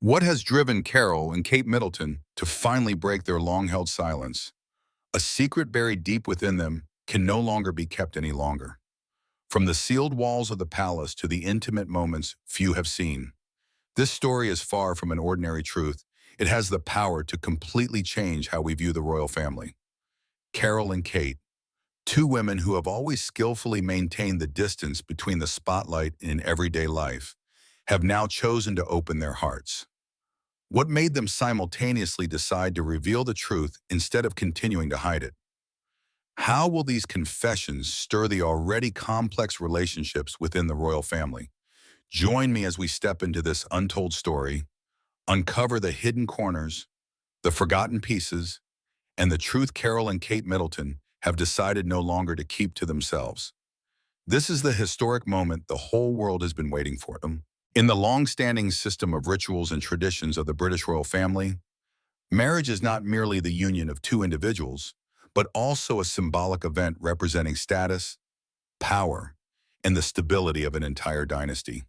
What has driven Carole and Kate Middleton to finally break their long-held silence? A secret buried deep within them can no longer be kept any longer. From the sealed walls of the palace to the intimate moments few have seen, this story is far from an ordinary truth. It has the power to completely change how we view the royal family. Carole and Kate, two women who have always skillfully maintained the distance between the spotlight and everyday life, have now chosen to open their hearts. What made them simultaneously decide to reveal the truth instead of continuing to hide it? How will these confessions stir the already complex relationships within the royal family? Join me as we step into this untold story, uncover the hidden corners, the forgotten pieces, and the truth Carole and Kate Middleton have decided no longer to keep to themselves. This is the historic moment the whole world has been waiting for them. In the long-standing system of rituals and traditions of the British royal family, marriage is not merely the union of two individuals, but also a symbolic event representing status, power, and the stability of an entire dynasty.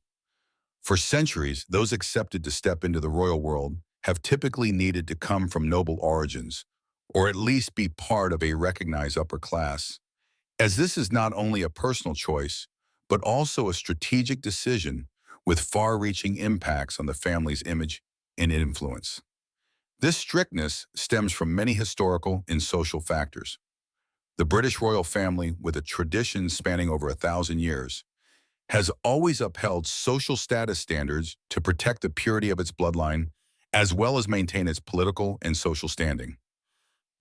For centuries, those accepted to step into the royal world have typically needed to come from noble origins, or at least be part of a recognized upper class, as this is not only a personal choice, but also a strategic decision with far-reaching impacts on the family's image and influence. This strictness stems from many historical and social factors. The British royal family, with a tradition spanning over 1,000 years, has always upheld social status standards to protect the purity of its bloodline, as well as maintain its political and social standing.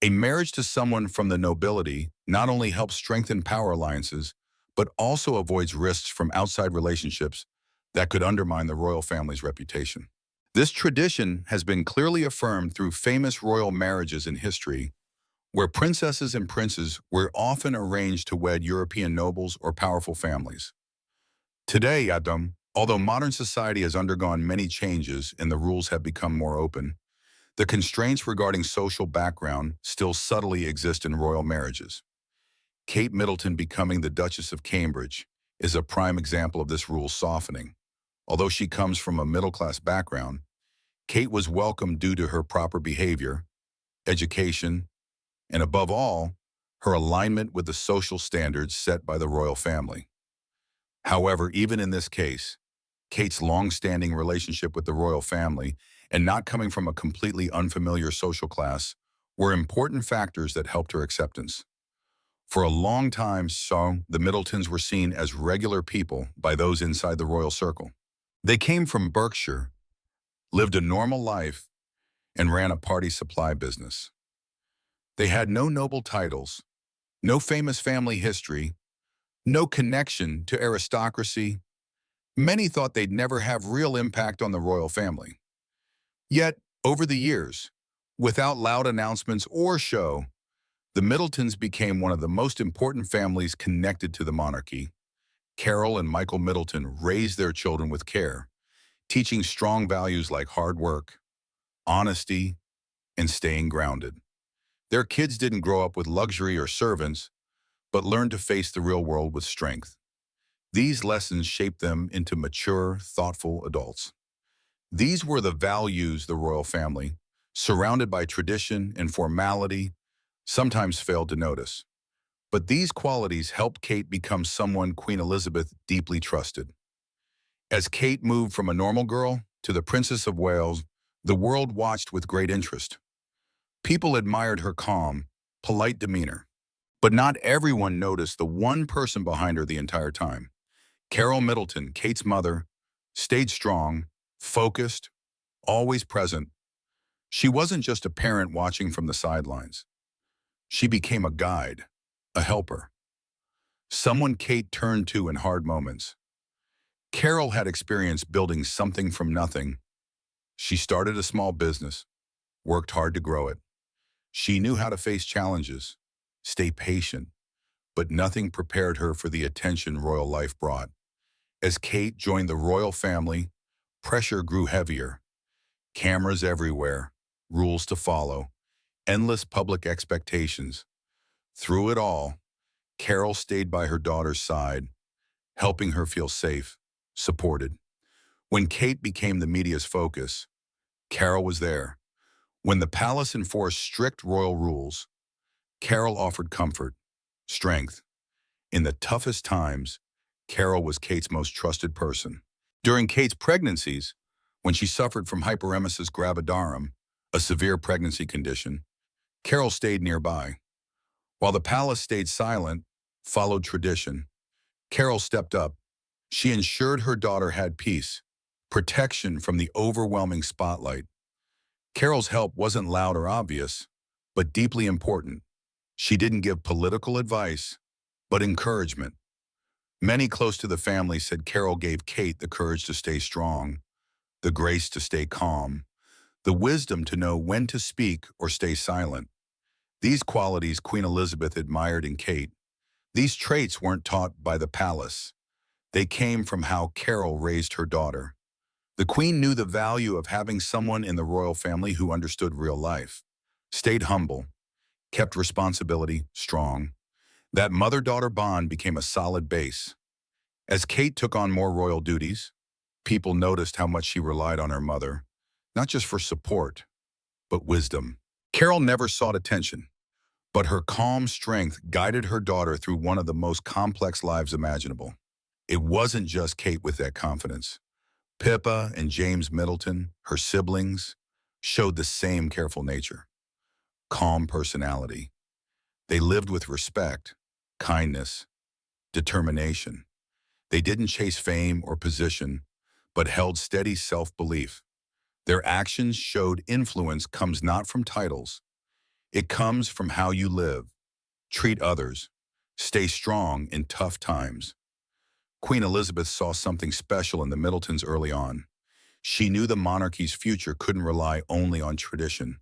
A marriage to someone from the nobility not only helps strengthen power alliances, but also avoids risks from outside relationships that could undermine the royal family's reputation. This tradition has been clearly affirmed through famous royal marriages in history, where princesses and princes were often arranged to wed European nobles or powerful families. Today, Adam, although modern society has undergone many changes and the rules have become more open, the constraints regarding social background still subtly exist in royal marriages. Kate Middleton becoming the Duchess of Cambridge is a prime example of this rule softening. Although she comes from a middle-class background, Kate was welcomed due to her proper behavior, education, and above all, her alignment with the social standards set by the royal family. However, even in this case, Kate's long-standing relationship with the royal family and not coming from a completely unfamiliar social class were important factors that helped her acceptance. For a long time, the Middletons were seen as regular people by those inside the royal circle. They came from Berkshire, lived a normal life, and ran a party supply business. They had no noble titles, no famous family history, no connection to aristocracy. Many thought they'd never have real impact on the royal family. Yet, over the years, without loud announcements or show, the Middletons became one of the most important families connected to the monarchy. Carole and Michael Middleton raised their children with care, teaching strong values like hard work, honesty, and staying grounded. Their kids didn't grow up with luxury or servants, but learned to face the real world with strength. These lessons shaped them into mature, thoughtful adults. These were the values the royal family, surrounded by tradition and formality, sometimes failed to notice. But these qualities helped Kate become someone Queen Elizabeth deeply trusted. As Kate moved from a normal girl to the Princess of Wales, the world watched with great interest. People admired her calm, polite demeanor. But not everyone noticed the one person behind her the entire time. Carole Middleton, Kate's mother, stayed strong, focused, always present. She wasn't just a parent watching from the sidelines. She became a guide, a helper, someone Kate turned to in hard moments. Carole had experience building something from nothing. She started a small business, worked hard to grow it. She knew how to face challenges, stay patient, but nothing prepared her for the attention royal life brought. As Kate joined the royal family, pressure grew heavier. Cameras everywhere, rules to follow, endless public expectations. Through it all, Carole stayed by her daughter's side, helping her feel safe, supported. When Kate became the media's focus, Carole was there. When the palace enforced strict royal rules, Carole offered comfort, strength. In the toughest times, Carole was Kate's most trusted person. During Kate's pregnancies, when she suffered from hyperemesis gravidarum, a severe pregnancy condition, Carole stayed nearby. While the palace stayed silent, followed tradition, Carole stepped up. She ensured her daughter had peace, protection from the overwhelming spotlight. Carole's help wasn't loud or obvious, but deeply important. She didn't give political advice, but encouragement. Many close to the family said Carole gave Kate the courage to stay strong, the grace to stay calm, the wisdom to know when to speak or stay silent. These qualities Queen Elizabeth admired in Kate. These traits weren't taught by the palace. They came from how Carole raised her daughter. The Queen knew the value of having someone in the royal family who understood real life, stayed humble, kept responsibility strong. That mother-daughter bond became a solid base. As Kate took on more royal duties, people noticed how much she relied on her mother, not just for support, but wisdom. Carole never sought attention, but her calm strength guided her daughter through one of the most complex lives imaginable. It wasn't just Kate with that confidence. Pippa and James Middleton, her siblings, showed the same careful nature, calm personality. They lived with respect, kindness, determination. They didn't chase fame or position, but held steady self-belief. Their actions showed influence comes not from titles. It comes from how you live, treat others, stay strong in tough times. Queen Elizabeth saw something special in the Middletons early on. She knew the monarchy's future couldn't rely only on tradition,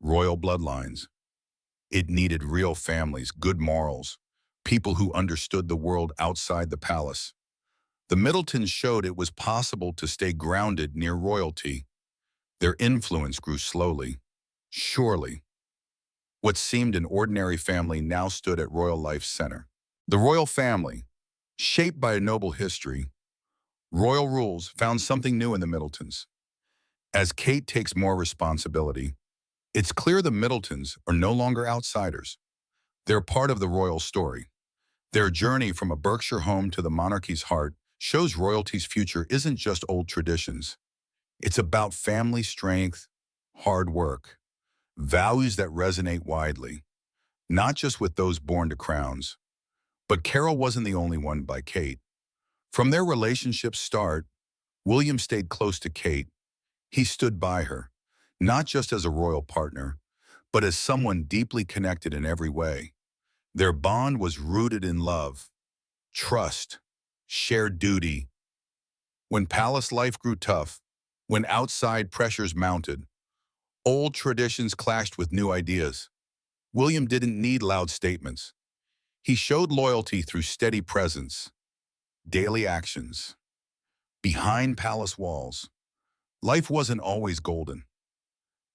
royal bloodlines. It needed real families, good morals, people who understood the world outside the palace. The Middletons showed it was possible to stay grounded near royalty. Their influence grew slowly, surely. What seemed an ordinary family now stood at royal life's center. The royal family, shaped by a noble history, royal rules found something new in the Middletons. As Kate takes more responsibility, it's clear the Middletons are no longer outsiders. They're part of the royal story. Their journey from a Berkshire home to the monarchy's heart shows royalty's future isn't just old traditions. It's about family strength, hard work, values that resonate widely, not just with those born to crowns. But Carole wasn't the only one by Kate. From their relationship's start, William stayed close to Kate. He stood by her, not just as a royal partner, but as someone deeply connected in every way. Their bond was rooted in love, trust, shared duty. When palace life grew tough, when outside pressures mounted, old traditions clashed with new ideas. William didn't need loud statements. He showed loyalty through steady presence, daily actions. Behind palace walls, life wasn't always golden.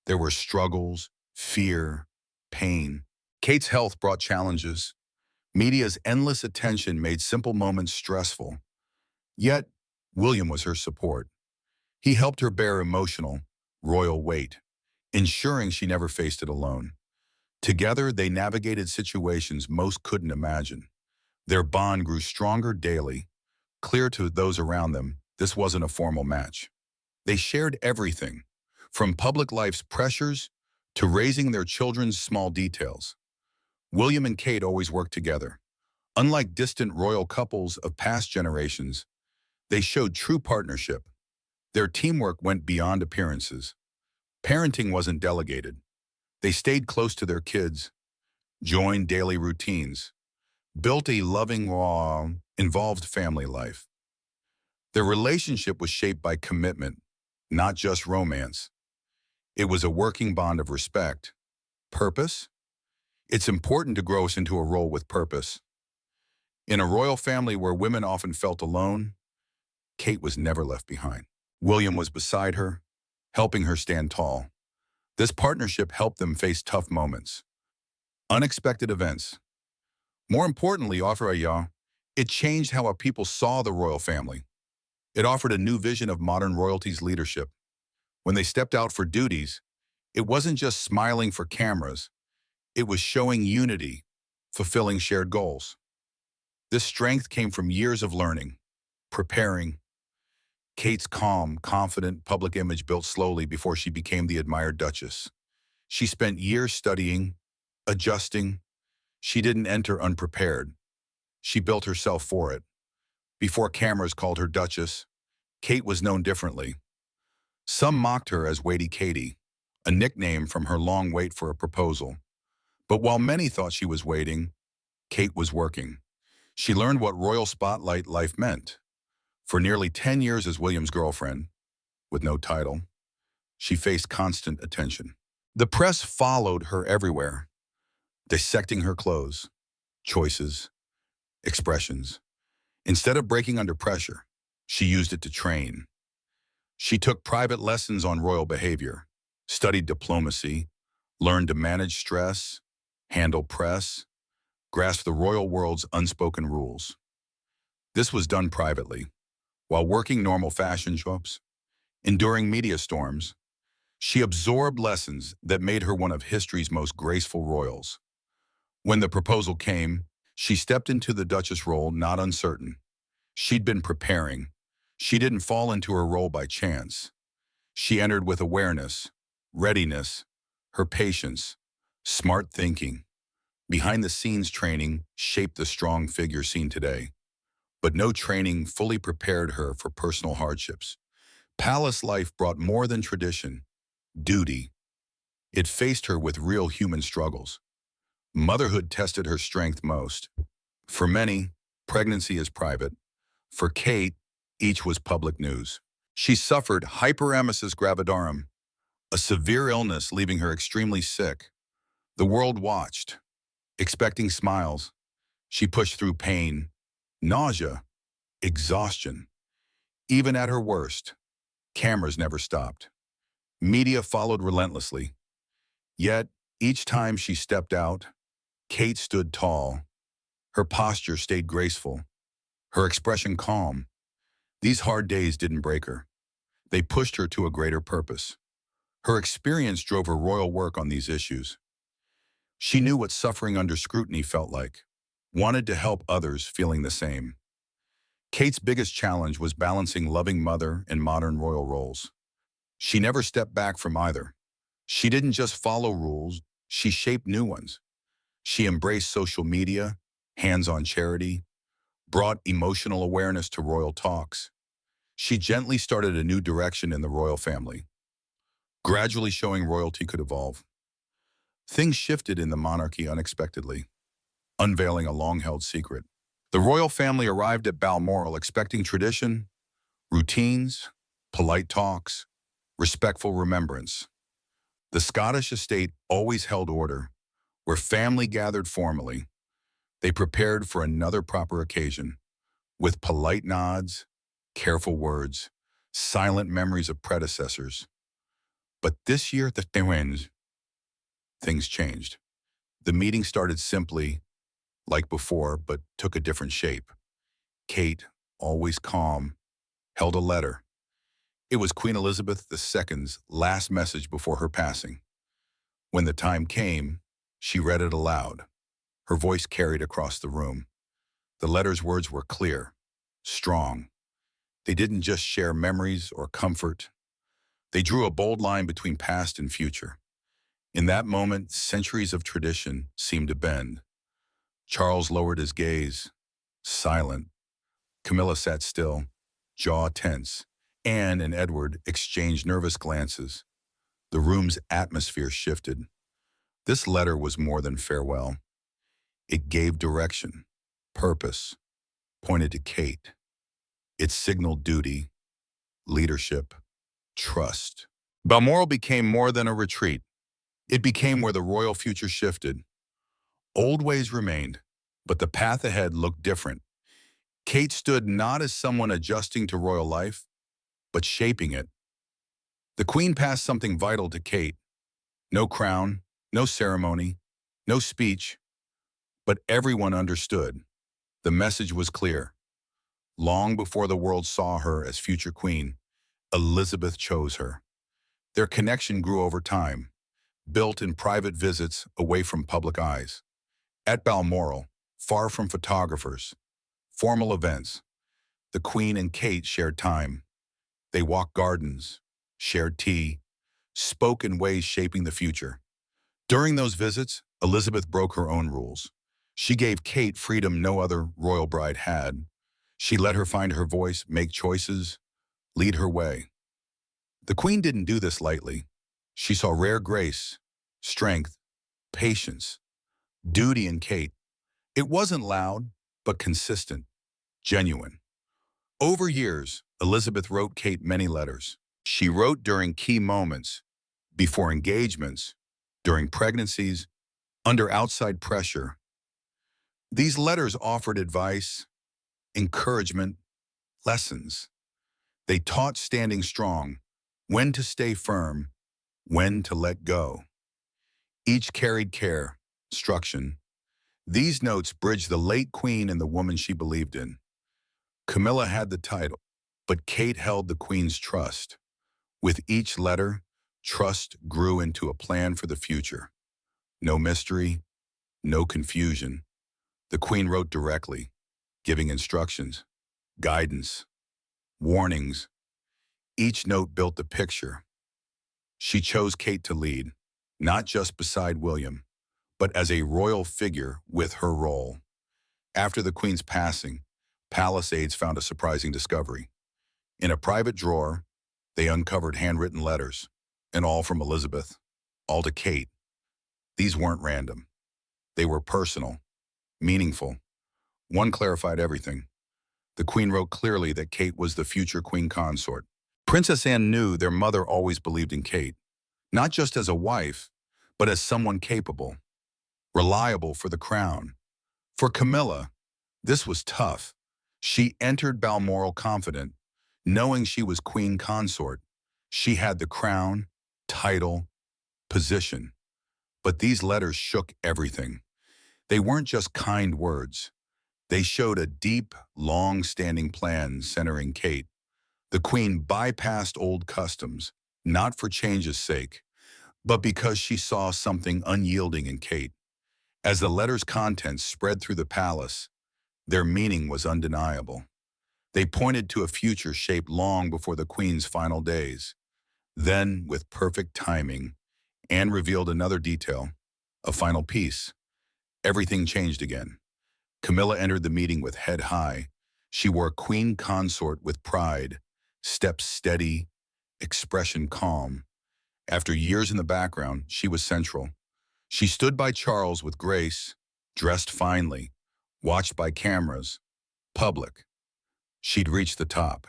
There were struggles, fear, pain. Kate's health brought challenges. Media's endless attention made simple moments stressful. Yet, William was her support. He helped her bear emotional, royal weight, ensuring she never faced it alone. Together, they navigated situations most couldn't imagine. Their bond grew stronger daily. Clear to those around them, this wasn't a formal match. They shared everything, from public life's pressures to raising their children's small details. William and Kate always worked together. Unlike distant royal couples of past generations, they showed true partnership. Their teamwork went beyond appearances. Parenting wasn't delegated. They stayed close to their kids, joined daily routines, built a loving, raw, involved family life. Their relationship was shaped by commitment, not just romance. It was a working bond of respect. Purpose? It's important to grow us into a role with purpose. In a royal family where women often felt alone, Kate was never left behind. William was beside her, helping her stand tall. This partnership helped them face tough moments, unexpected events. More importantly, it changed how our people saw the royal family. It offered a new vision of modern royalty's leadership. When they stepped out for duties, it wasn't just smiling for cameras, it was showing unity, fulfilling shared goals. This strength came from years of learning, preparing. Kate's calm, confident public image built slowly before she became the admired Duchess. She spent years studying, adjusting. She didn't enter unprepared. She built herself for it. Before cameras called her Duchess, Kate was known differently. Some mocked her as Weighty Katie, a nickname from her long wait for a proposal. But while many thought she was waiting, Kate was working. She learned what royal spotlight life meant. For nearly 10 years as William's girlfriend, with no title, she faced constant attention. The press followed her everywhere, dissecting her clothes, choices, expressions. Instead of breaking under pressure, she used it to train. She took private lessons on royal behavior, studied diplomacy, learned to manage stress, handle press, grasp the royal world's unspoken rules. This was done privately, while working normal fashion shows, enduring media storms. She absorbed lessons that made her one of history's most graceful royals. When the proposal came, she stepped into the Duchess role not uncertain. She'd been preparing. She didn't fall into her role by chance. She entered with awareness, readiness, her patience, smart thinking. Behind-the-scenes training shaped the strong figure seen today. But no training fully prepared her for personal hardships. Palace life brought more than tradition, duty. It faced her with real human struggles. Motherhood tested her strength most. For many, pregnancy is private. For Kate, each was public news. She suffered hyperemesis gravidarum, a severe illness leaving her extremely sick. The world watched, expecting smiles. She pushed through pain, nausea, exhaustion. Even at her worst, cameras never stopped. Media followed relentlessly. Yet, each time she stepped out, Kate stood tall. Her posture stayed graceful, her expression calm. These hard days didn't break her. They pushed her to a greater purpose. Her experience drove her royal work on these issues. She knew what suffering under scrutiny felt like, wanted to help others feeling the same. Kate's biggest challenge was balancing loving mother and modern royal roles. She never stepped back from either. She didn't just follow rules, she shaped new ones. She embraced social media, hands-on charity, brought emotional awareness to royal talks. She gently started a new direction in the royal family, gradually showing royalty could evolve. Things shifted in the monarchy unexpectedly, unveiling a long-held secret. The royal family arrived at Balmoral expecting tradition, routines, polite talks, respectful remembrance. The Scottish estate always held order, where family gathered formally. They prepared for another proper occasion, with polite nods, careful words, silent memories of predecessors. But this year at the Twins, things changed. The meeting started simply, like before, but took a different shape. Kate, always calm, held a letter. It was Queen Elizabeth II's last message before her passing. When the time came, she read it aloud. Her voice carried across the room. The letter's words were clear, strong. They didn't just share memories or comfort. They drew a bold line between past and future. In that moment, centuries of tradition seemed to bend. Charles lowered his gaze, silent. Camilla sat still, jaw tense. Anne and Edward exchanged nervous glances. The room's atmosphere shifted. This letter was more than farewell. It gave direction, purpose, pointed to Kate. It signaled duty, leadership, trust. Balmoral became more than a retreat. It became where the royal future shifted. Old ways remained, but the path ahead looked different. Kate stood not as someone adjusting to royal life, but shaping it. The Queen passed something vital to Kate. No crown, no ceremony, no speech, but everyone understood. The message was clear. Long before the world saw her as future queen, Elizabeth chose her. Their connection grew over time, built in private visits away from public eyes. At Balmoral, far from photographers, formal events, the Queen and Kate shared time. They walked gardens, shared tea, spoke in ways shaping the future. During those visits, Elizabeth broke her own rules. She gave Kate freedom no other royal bride had. She let her find her voice, make choices, lead her way. The Queen didn't do this lightly. She saw rare grace, strength, patience, duty in Kate. It wasn't loud, but consistent, genuine. Over years, Elizabeth wrote Kate many letters. She wrote during key moments, before engagements, during pregnancies, under outside pressure. These letters offered advice, encouragement, lessons. They taught standing strong, when to stay firm, when to let go. Each carried care, instruction. These notes bridged the late Queen and the woman she believed in. Camilla had the title, but Kate held the Queen's trust. With each letter, trust grew into a plan for the future. No mystery, no confusion. The Queen wrote directly, giving instructions, guidance, warnings. Each note built the picture. She chose Kate to lead, not just beside William, but as a royal figure with her role. After the Queen's passing, palace aides found a surprising discovery. In a private drawer, they uncovered handwritten letters, and all from Elizabeth, all to Kate. These weren't random. They were personal, meaningful. One clarified everything. The Queen wrote clearly that Kate was the future Queen consort. Princess Anne knew their mother always believed in Kate, not just as a wife, but as someone capable, reliable for the crown. For Camilla, this was tough. She entered Balmoral confident, knowing she was Queen consort. She had the crown, title, position. But these letters shook everything. They weren't just kind words. They showed a deep, long-standing plan centering Kate. The Queen bypassed old customs, not for change's sake, but because she saw something unyielding in Kate. As the letters' contents spread through the palace, their meaning was undeniable. They pointed to a future shaped long before the Queen's final days. Then, with perfect timing, Anne revealed another detail, a final piece. Everything changed again. Camilla entered the meeting with head high. She wore Queen consort with pride, steps steady, expression calm. After years in the background, she was central. She stood by Charles with grace, dressed finely, watched by cameras, public. She'd reached the top.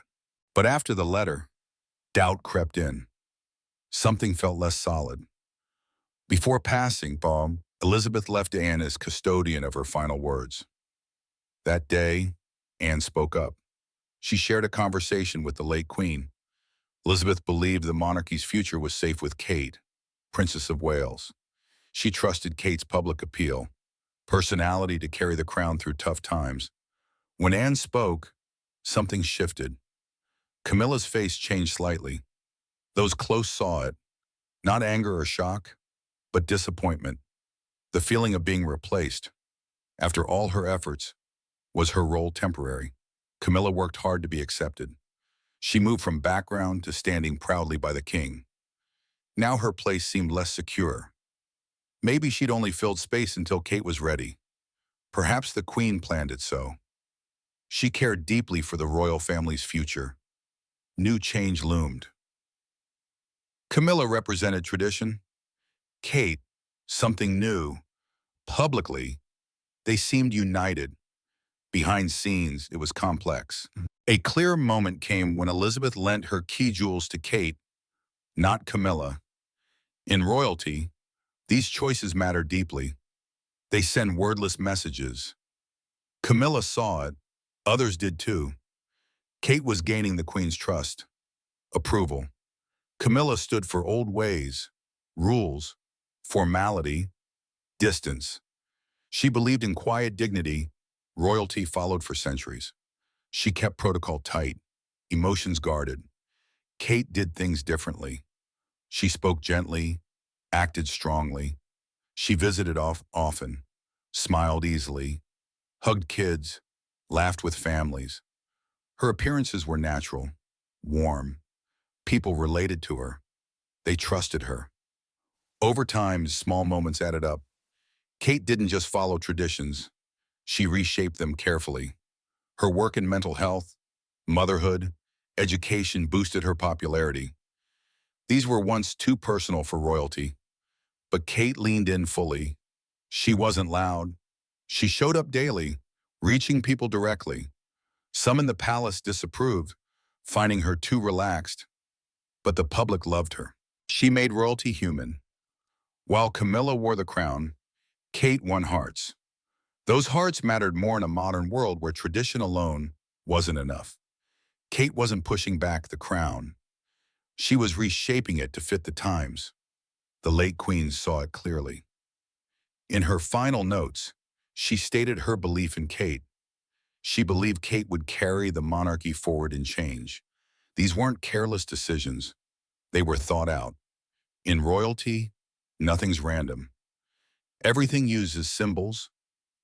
But after the letter, doubt crept in. Something felt less solid. Before passing, Elizabeth left Anne as custodian of her final words. That day, Anne spoke up. She shared a conversation with the late Queen. Elizabeth believed the monarchy's future was safe with Kate, Princess of Wales. She trusted Kate's public appeal, personality to carry the crown through tough times. When Anne spoke, something shifted. Camilla's face changed slightly. Those close saw it, not anger or shock, but disappointment, the feeling of being replaced. After all her efforts, was her role temporary? Camilla worked hard to be accepted. She moved from background to standing proudly by the king. Now her place seemed less secure. Maybe she'd only filled space until Kate was ready. Perhaps the Queen planned it so. She cared deeply for the royal family's future. New change loomed. Camilla represented tradition. Kate, something new. Publicly, they seemed united. Behind scenes, it was complex. A clear moment came when Elizabeth lent her key jewels to Kate, not Camilla. In royalty, these choices matter deeply. They send wordless messages. Camilla saw it. Others did too. Kate was gaining the Queen's trust, approval. Camilla stood for old ways, rules, formality, distance. She believed in quiet dignity. Royalty followed for centuries. She kept protocol tight, emotions guarded. Kate did things differently. She spoke gently, acted strongly. She visited often, smiled easily, hugged kids, laughed with families. Her appearances were natural, warm. People related to her. They trusted her. Over time, small moments added up. Kate didn't just follow traditions. She reshaped them carefully. Her work in mental health, motherhood, education boosted her popularity. These were once too personal for royalty, but Kate leaned in fully. She wasn't loud. She showed up daily, reaching people directly. Some in the palace disapproved, finding her too relaxed, but the public loved her. She made royalty human. While Camilla wore the crown, Kate won hearts. Those hearts mattered more in a modern world where tradition alone wasn't enough. Kate wasn't pushing back the crown. She was reshaping it to fit the times. The late queen saw it clearly. In her final notes, she stated her belief in Kate. She believed Kate would carry the monarchy forward in change. These weren't careless decisions. They were thought out. In royalty, nothing's random. Everything uses symbols,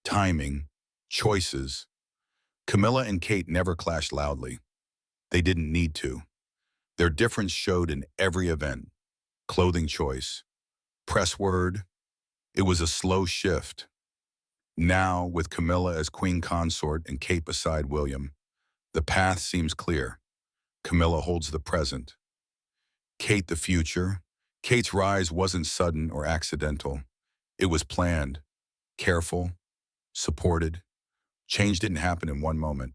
timing, choices. Camilla and Kate never clashed loudly. They didn't need to. Their difference showed in every event. Clothing choice, press word. It was a slow shift. Now, with Camilla as queen consort and Kate beside William, the path seems clear. Camilla holds the present. Kate the future. Kate's rise wasn't sudden or accidental. It was planned, careful, supported. Change didn't happen in one moment.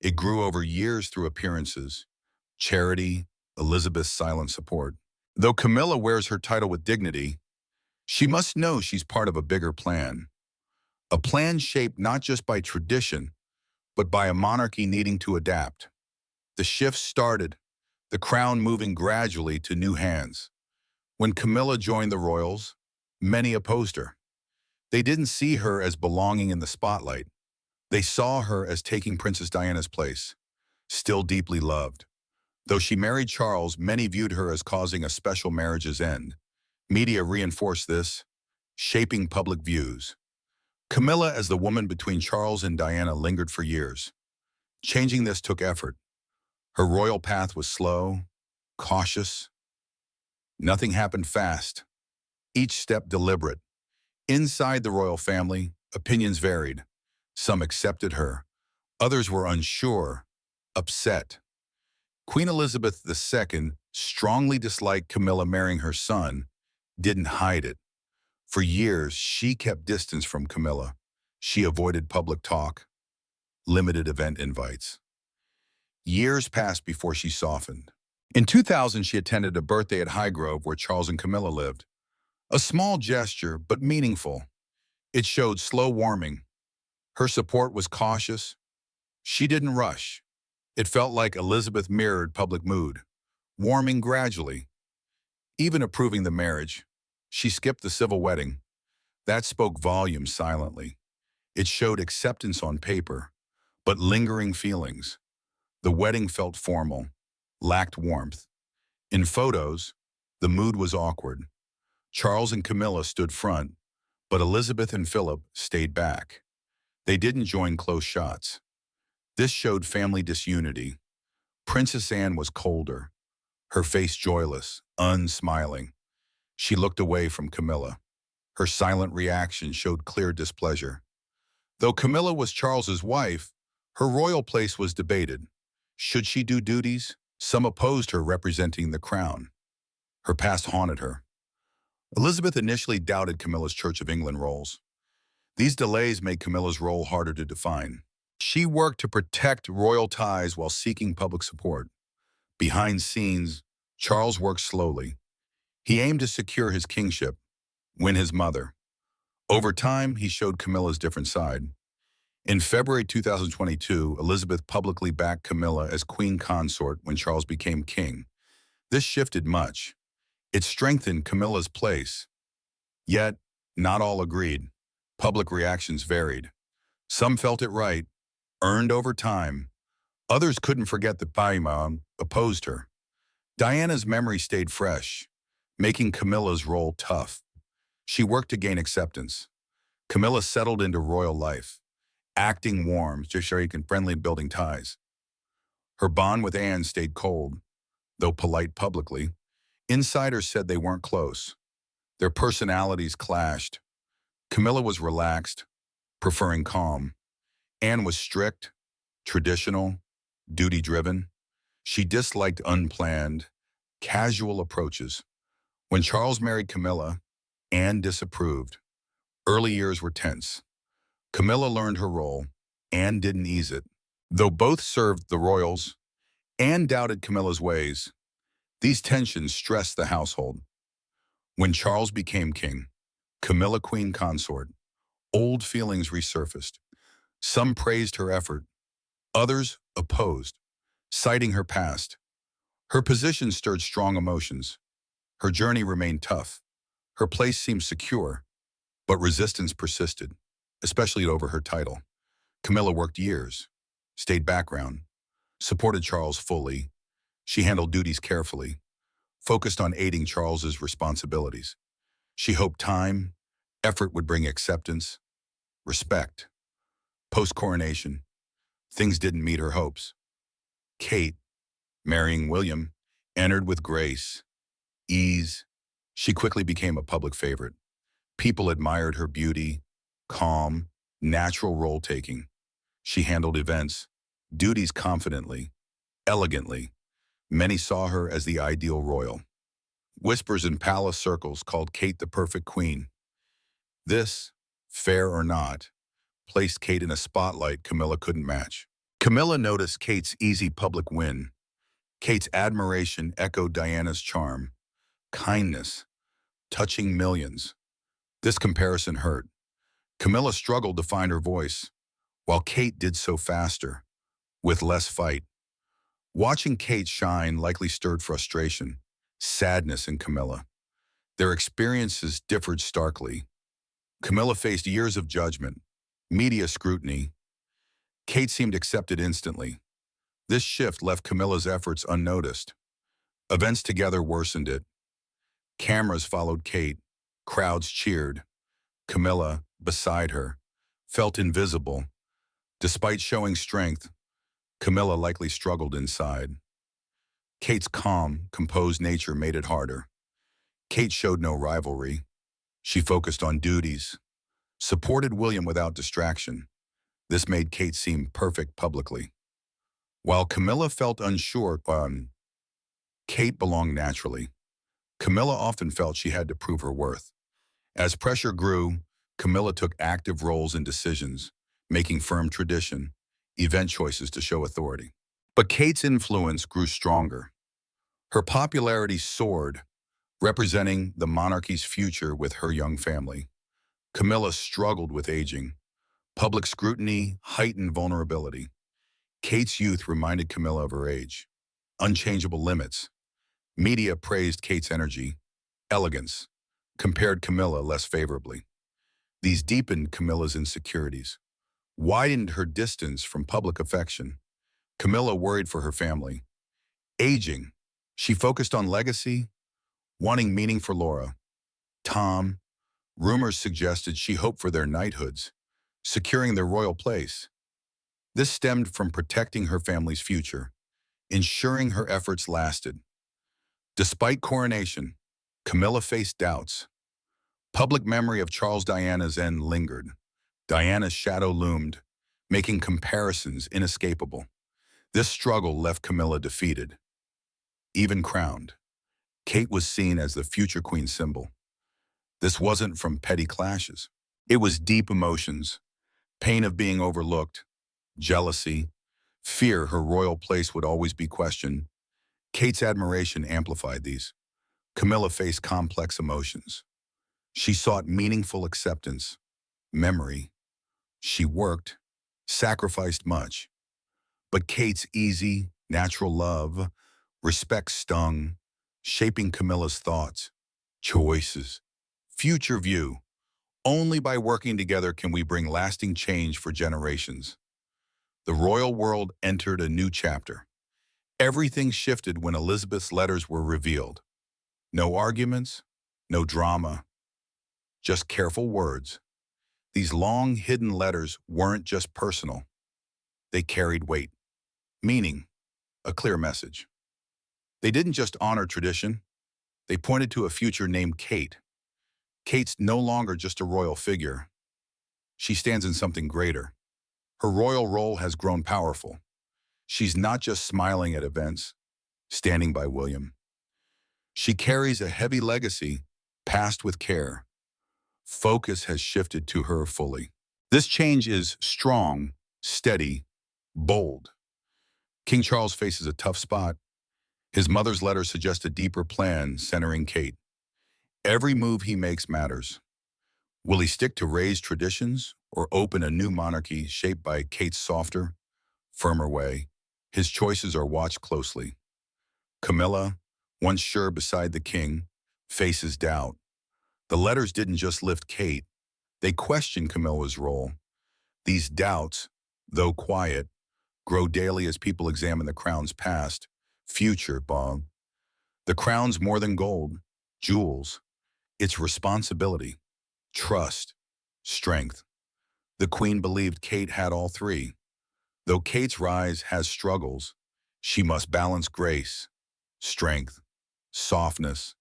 It grew over years through appearances, charity, Elizabeth's silent support. Though Camilla wears her title with dignity, she must know she's part of a bigger plan. A plan shaped not just by tradition, but by a monarchy needing to adapt. The shift started, the crown moving gradually to new hands. When Camilla joined the royals, many opposed her. They didn't see her as belonging in the spotlight. They saw her as taking Princess Diana's place, still deeply loved. Though she married Charles, many viewed her as causing a special marriage's end. Media reinforced this, shaping public views. Camilla, as the woman between Charles and Diana, lingered for years. Changing this took effort. Her royal path was slow, cautious. Nothing happened fast. Each step deliberate. Inside the royal family, opinions varied. Some accepted her. Others were unsure, upset. Queen Elizabeth II strongly disliked Camilla marrying her son, didn't hide it. For years, she kept distance from Camilla. She avoided public talk, limited event invites. Years passed before she softened. In 2000, she attended a birthday at Highgrove where Charles and Camilla lived. A small gesture, but meaningful. It showed slow warming. Her support was cautious. She didn't rush. It felt like Elizabeth mirrored public mood, warming gradually. Even approving the marriage, she skipped the civil wedding. That spoke volumes silently. It showed acceptance on paper, but lingering feelings. The wedding felt formal, lacked warmth. In photos, the mood was awkward. Charles and Camilla stood front, but Elizabeth and Philip stayed back. They didn't join close shots. This showed family disunity. Princess Anne was colder, her face joyless, unsmiling. She looked away from Camilla. Her silent reaction showed clear displeasure. Though Camilla was Charles's wife, her royal place was debated. Should she do duties? Some opposed her representing the crown. Her past haunted her. Elizabeth initially doubted Camilla's Church of England roles. These delays made Camilla's role harder to define. She worked to protect royal ties while seeking public support. Behind scenes, Charles worked slowly. He aimed to secure his kingship, win his mother. Over time, he showed Camilla's different side. In February 2022, Elizabeth publicly backed Camilla as queen consort when Charles became king. This shifted much. It strengthened Camilla's place. Yet, not all agreed. Public reactions varied. Some felt it right, earned over time. Others couldn't forget that Paimon opposed her. Diana's memory stayed fresh. making Camilla's role tough. She worked to gain acceptance. Camilla settled into royal life, acting warm, chic and friendly, building ties. Her bond with Anne stayed cold, though polite publicly. Insiders said they weren't close. Their personalities clashed. Camilla was relaxed, preferring calm. Anne was strict, traditional, duty-driven. She disliked unplanned, casual approaches. When Charles married Camilla, Anne disapproved. Early years were tense. Camilla learned her role. Anne didn't ease it. Though both served the royals, Anne doubted Camilla's ways. These tensions stressed the household. When Charles became king, Camilla queen consort, old feelings resurfaced. Some praised her effort, others opposed, citing her past. Her position stirred strong emotions. Her journey remained tough. Her place seemed secure, but resistance persisted, especially over her title. Camilla worked years, stayed background, supported Charles fully. She handled duties carefully, focused on aiding Charles's responsibilities. She hoped time, effort would bring acceptance, respect. Post-coronation, things didn't meet her hopes. Kate, marrying William, entered with grace, ease. She quickly became a public favorite. People admired her beauty, calm, natural role-taking. She handled events, duties confidently, elegantly. Many saw her as the ideal royal. Whispers in palace circles called Kate the perfect queen. This, fair or not, placed Kate in a spotlight Camilla couldn't match. Camilla noticed Kate's easy public win. Kate's admiration echoed Diana's charm, kindness, touching millions. This comparison hurt. Camilla struggled to find her voice, while Kate did so faster, with less fight. Watching Kate shine likely stirred frustration, sadness in Camilla. Their experiences differed starkly. Camilla faced years of judgment, media scrutiny. Kate seemed accepted instantly. This shift left Camilla's efforts unnoticed. Events together worsened it. Cameras followed Kate. Crowds cheered. Camilla, beside her, felt invisible. Despite showing strength, Camilla likely struggled inside. Kate's calm, composed nature made it harder. Kate showed no rivalry. She focused on duties, supported William without distraction. This made Kate seem perfect publicly. While Camilla felt unsure, Kate belonged naturally. Camilla often felt she had to prove her worth. As pressure grew, Camilla took active roles in decisions, making firm tradition, event choices to show authority. But Kate's influence grew stronger. Her popularity soared, representing the monarchy's future with her young family. Camilla struggled with aging. Public scrutiny heightened vulnerability. Kate's youth reminded Camilla of her age. Unchangeable limits. Media praised Kate's energy, elegance, compared Camilla less favorably. These deepened Camilla's insecurities, widened her distance from public affection. Camilla worried for her family. Aging, she focused on legacy, wanting meaning for Laura. Tom, rumors suggested she hoped for their knighthoods, securing their royal place. This stemmed from protecting her family's future, ensuring her efforts lasted. Despite coronation, Camilla faced doubts. Public memory of Charles Diana's end lingered. Diana's shadow loomed, making comparisons inescapable. This struggle left Camilla defeated. Even crowned, Kate was seen as the future queen symbol. This wasn't from petty clashes. It was deep emotions, pain of being overlooked, jealousy, fear her royal place would always be questioned. Kate's admiration amplified these. Camilla faced complex emotions. She sought meaningful acceptance, memory. She worked, sacrificed much. But Kate's easy, natural love, respect stung, shaping Camilla's thoughts, choices, future view. Only by working together can we bring lasting change for generations. The royal world entered a new chapter. Everything shifted when Elizabeth's letters were revealed. No arguments, no drama, just careful words. These long, hidden letters weren't just personal. They carried weight, meaning, a clear message. They didn't just honor tradition, they pointed to a future named Kate. Kate's no longer just a royal figure. She stands in something greater. Her royal role has grown powerful. She's not just smiling at events, standing by William. She carries a heavy legacy, passed with care. Focus has shifted to her fully. This change is strong, steady, bold. King Charles faces a tough spot. His mother's letter suggests a deeper plan centering Kate. Every move he makes matters. Will he stick to raised traditions or open a new monarchy shaped by Kate's softer, firmer way? His choices are watched closely. Camila, once sure beside the king, faces doubt. The letters didn't just lift Kate, they questioned Camilla's role. These doubts, though quiet, grow daily as people examine the crown's past, future, Bob. The crown's more than gold, jewels. It's responsibility, trust, strength. The queen believed Kate had all three. Though Kate's rise has struggles, she must balance grace, strength, softness,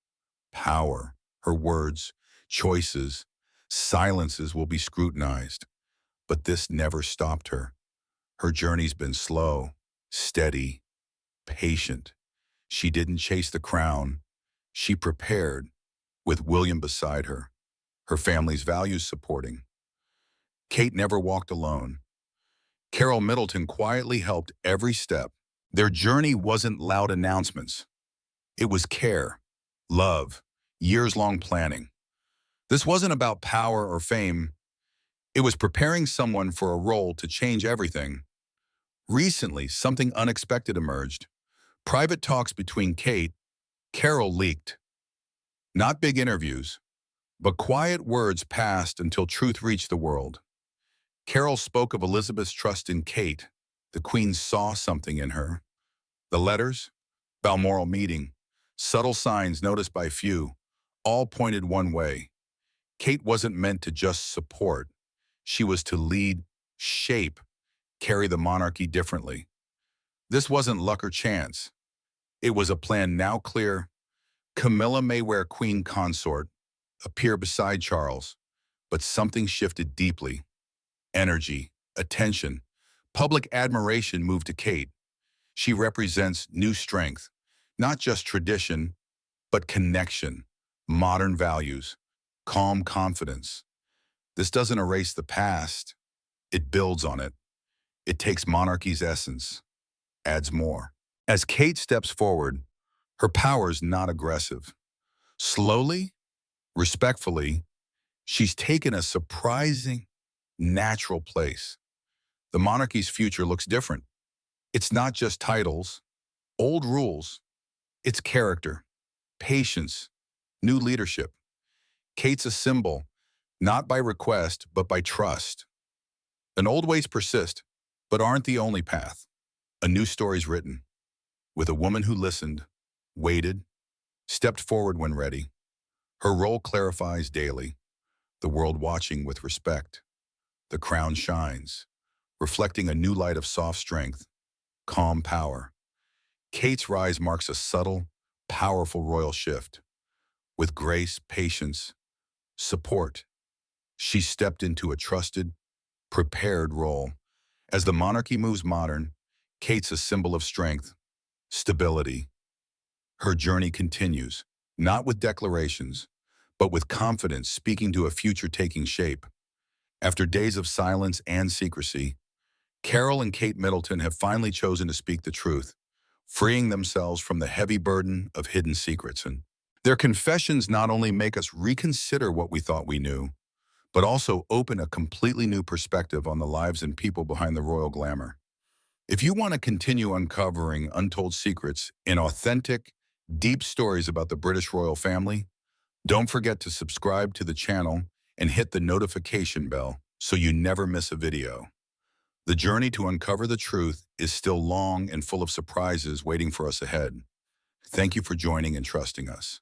power. Her words, choices, silences will be scrutinized. But this never stopped her. Her journey's been slow, steady, patient. She didn't chase the crown. She prepared, with William beside her, her family's values supporting. Kate never walked alone. Carole Middleton quietly helped every step. Their journey wasn't loud announcements. It was care, love, years-long planning. This wasn't about power or fame. It was preparing someone for a role to change everything. Recently, something unexpected emerged. Private talks between Carole leaked. Not big interviews, but quiet words passed until truth reached the world. Carole spoke of Elizabeth's trust in Kate. The queen saw something in her. The letters, Balmoral meeting, subtle signs noticed by few, all pointed one way. Kate wasn't meant to just support. She was to lead, shape, carry the monarchy differently. This wasn't luck or chance. It was a plan now clear. Camilla may wear queen consort, appear beside Charles, but something shifted deeply. Energy, attention, public admiration moved to Kate. She represents new strength, not just tradition, but connection, modern values, calm confidence. This doesn't erase the past. It builds on it. It takes monarchy's essence, adds more. As Kate steps forward, her power's not aggressive. Slowly, respectfully, she's taken a surprising, natural place. The monarchy's future looks different. It's not just titles, old rules. It's character, patience, new leadership. Kate's a symbol, not by request, but by trust. And old ways persist, but aren't the only path. A new story's written, with a woman who listened, waited, stepped forward when ready. Her role clarifies daily, the world watching with respect. The crown shines, reflecting a new light of soft strength, calm power. Kate's rise marks a subtle, powerful royal shift. With grace, patience, support, she stepped into a trusted, prepared role. As the monarchy moves modern, Kate's a symbol of strength, stability. Her journey continues, not with declarations, but with confidence speaking to a future taking shape. After days of silence and secrecy, Carole and Kate Middleton have finally chosen to speak the truth, freeing themselves from the heavy burden of hidden secrets. And their confessions not only make us reconsider what we thought we knew, but also open a completely new perspective on the lives and people behind the royal glamour. If you want to continue uncovering untold secrets in authentic, deep stories about the British royal family, don't forget to subscribe to the channel and hit the notification bell so you never miss a video. The journey to uncover the truth is still long and full of surprises waiting for us ahead. Thank you for joining and trusting us.